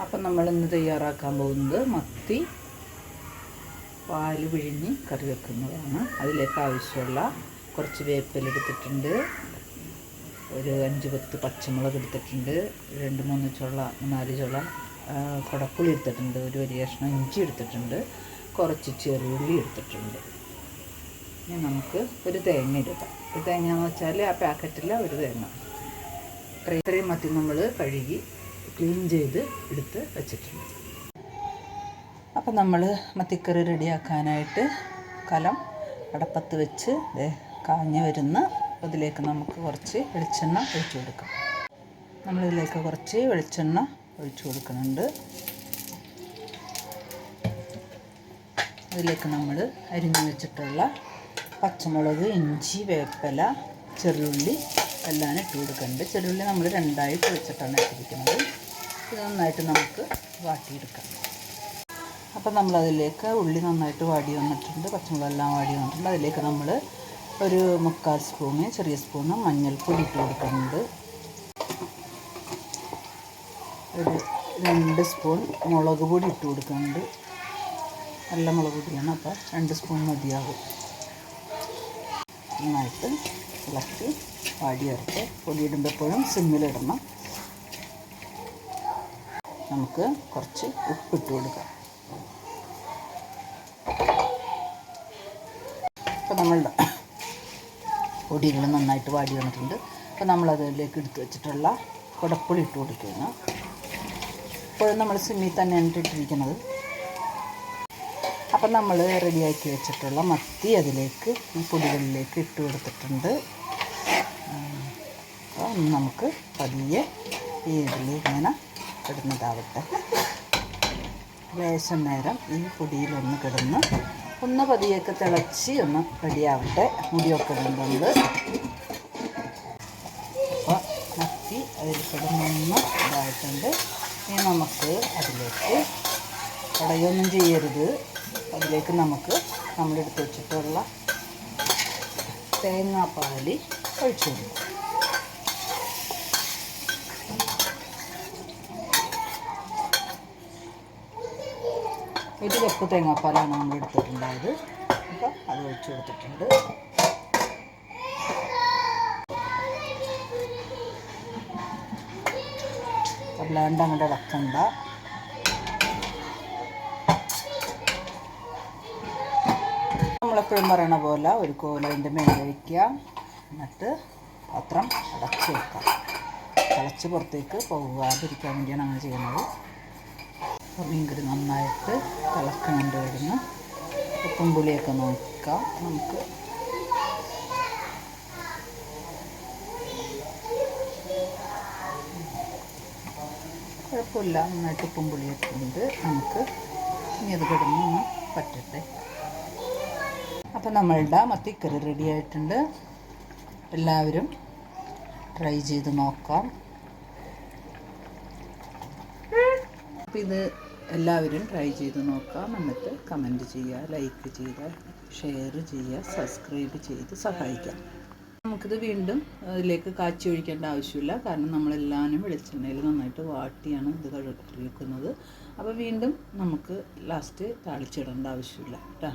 അപ്പം നമ്മളിന്ന് തയ്യാറാക്കാൻ പോകുന്നത് മത്തി പാല് പിഴിഞ്ഞ് കറി വെക്കുന്നതാണ്. അതിലേക്ക് ആവശ്യമുള്ള കുറച്ച് വേപ്പില എടുത്തിട്ടുണ്ട്, ഒരു 5-10 പച്ചമുളക് എടുത്തിട്ടുണ്ട്, 2-3 ചുള കുടപ്പുളി എടുത്തിട്ടുണ്ട്, ഒരു വലിയ കഷ്ണം ഇഞ്ചി എടുത്തിട്ടുണ്ട്, കുറച്ച് ചെറുള്ളി എടുത്തിട്ടുണ്ട്. ഇനി നമുക്ക് ഒരു തേങ്ങ എടുക്കാം. ഒരു തേങ്ങ എന്ന് വെച്ചാൽ ആ പാക്കറ്റിലെ ഒരു തേങ്ങ. ഇത്രയും മത്തി നമ്മൾ കഴുകി ക്ലീൻ ചെയ്ത് എടുത്ത് വെച്ചിട്ടുണ്ട്. അപ്പം നമ്മൾ മത്തിക്കറി റെഡിയാക്കാനായിട്ട് കലം അടപ്പത്ത് വെച്ച് കാഞ്ഞ് വരുന്ന അതിലേക്ക് നമുക്ക് കുറച്ച് വെളിച്ചെണ്ണ ഒഴിച്ചു കൊടുക്കാം. നമ്മളിതിലേക്ക് കുറച്ച് വെളിച്ചെണ്ണ ഒഴിച്ചു കൊടുക്കുന്നുണ്ട്. അതിലേക്ക് നമ്മൾ അരിഞ്ഞു വെച്ചിട്ടുള്ള പച്ചമുളക്, ഇഞ്ചി, വേപ്പില, ചെറുള്ളി എല്ലാം ഇട്ട് കൊടുക്കുന്നുണ്ട്. ചെറുള്ളി നമ്മൾ 2ആയിട്ട് വെച്ചിട്ടാണ് ഇട്ടിരിക്കുന്നത്. ഇത് നന്നായിട്ട് നമുക്ക് വാട്ടിയെടുക്കാം. അപ്പം നമ്മളതിലേക്ക് ഉള്ളി നന്നായിട്ട് വാടി വന്നിട്ടുണ്ട്, പച്ചമുളകെല്ലാം വാടി വന്നിട്ടുണ്ട്. അതിലേക്ക് നമ്മൾ ഒരു 3/4 സ്പൂണ് ചെറിയ സ്പൂണ് മഞ്ഞൾപ്പൊടി ഇട്ട് കൊടുക്കുന്നുണ്ട്. ഒരു 2 സ്പൂൺ മുളക് പൊടി ഇട്ട് കൊടുക്കുന്നുണ്ട്. നല്ല മുളക് പൊടിയാണ്, അപ്പോൾ 2 സ്പൂൺ മതിയാകും. നന്നായിട്ട് ഇളക്കി വാടി വരട്ടെ. പൊടി ഇടുമ്പോഴപ്പോഴും സിമ്മിലിടണം. നമുക്ക് കുറച്ച് ഉപ്പിട്ട് കൊടുക്കാം. അപ്പോൾ നമ്മളുടെ പൊടികൾ നന്നായിട്ട് വാടി വന്നിട്ടുണ്ട്. അപ്പോൾ നമ്മളതിലേക്ക് എടുത്ത് വെച്ചിട്ടുള്ള കുടപ്പുളി ഇട്ട് കൊടുക്കുകയാണ്. ഇപ്പോഴും നമ്മൾ സിമ്മിൽ തന്നെയാണ് ഇട്ടിരിക്കുന്നത്. അപ്പം നമ്മൾ റെഡിയാക്കി വെച്ചിട്ടുള്ള മത്തി അതിലേക്ക് ഈ പൊടികളിലേക്ക് ഇട്ട് കൊടുത്തിട്ടുണ്ട്. അപ്പോൾ നമുക്ക് പതിയെ ഈ ഇതിൽ ഇങ്ങനെ കിടന്നതാവട്ടെ. ലേശം നേരം ഈ പൊടിയിലൊന്ന് കിടന്ന് ഒന്ന് പതിയൊക്കെ തിളച്ച് ഒന്ന് റെഡിയാവട്ടെ. മുടിയൊക്കെ ഇടുന്നുണ്ട്. അപ്പോൾ മത്തി അതിൽ കിടന്നൊന്ന് ഇതായിട്ടുണ്ട്. ഇനി നമുക്ക് അതിലേക്ക് കടയൊന്നും ചെയ്യരുത്. അതിലേക്ക് നമുക്ക് നമ്മളെടുത്ത് വെച്ചിട്ടുള്ള തേങ്ങാപ്പാൽ ഒഴിച്ചു കൊടുക്കും. ഒരു കപ്പ് തേങ്ങാപ്പാലാണ് നമ്മൾ എടുത്തിട്ടുണ്ടായത്. അപ്പോൾ അത് ഒഴിച്ചു കൊടുത്തിട്ടുണ്ട്. അല്ലാണ്ട് അങ്ങോട്ട് ഇളക്കണ്ട. നമ്മളെപ്പോഴും പറയണ പോലെ ഒരു കോലതിൻ്റെ മേലെ വയ്ക്കുക, എന്നിട്ട് പാത്രം അടച്ച് വെക്കാം. തിളച്ച് പുറത്തേക്ക് പോകാതിരിക്കാൻ വേണ്ടിയാണ് അങ്ങനെ ചെയ്യുന്നത്. അപ്പോൾ മീൻകറി നന്നായിട്ട് തിളക്കുന്നുണ്ട്. വരുന്ന ഉപ്പും പുളിയൊക്കെ നോക്കാം. നമുക്ക് കുഴപ്പമില്ല, നന്നായിട്ട് ഉപ്പും പുളിയൊക്കെ ഉണ്ട്. നമുക്ക് ഇനി അത് കിടന്നൊന്ന് പറ്റട്ടെ. അപ്പോൾ നമ്മളുടെ മത്തിക്കറി റെഡി ആയിട്ടുണ്ട്. എല്ലാവരും ട്രൈ ചെയ്ത് നോക്കാം. അപ്പോൾ ഇത് എല്ലാവരും ട്രൈ ചെയ്ത് നോക്കാം. എന്നിട്ട് കമൻറ്റ് ചെയ്യുക, ലൈക്ക് ചെയ്യുക, ഷെയർ ചെയ്യുക, സബ്സ്ക്രൈബ് ചെയ്ത് സഹായിക്കാം. നമുക്കിത് വീണ്ടും അതിലേക്ക് കാച്ചി ഒഴിക്കേണ്ട ആവശ്യമില്ല. കാരണം നമ്മളെല്ലാവരും വെളിച്ചെണ്ണയിൽ നന്നായിട്ട് വാട്ടിയാണ് ഇത് കറി വെക്കുന്നത്. അപ്പോൾ വീണ്ടും നമുക്ക് ലാസ്റ്റ് താളിച്ചിടേണ്ട ആവശ്യമില്ല കേട്ടോ.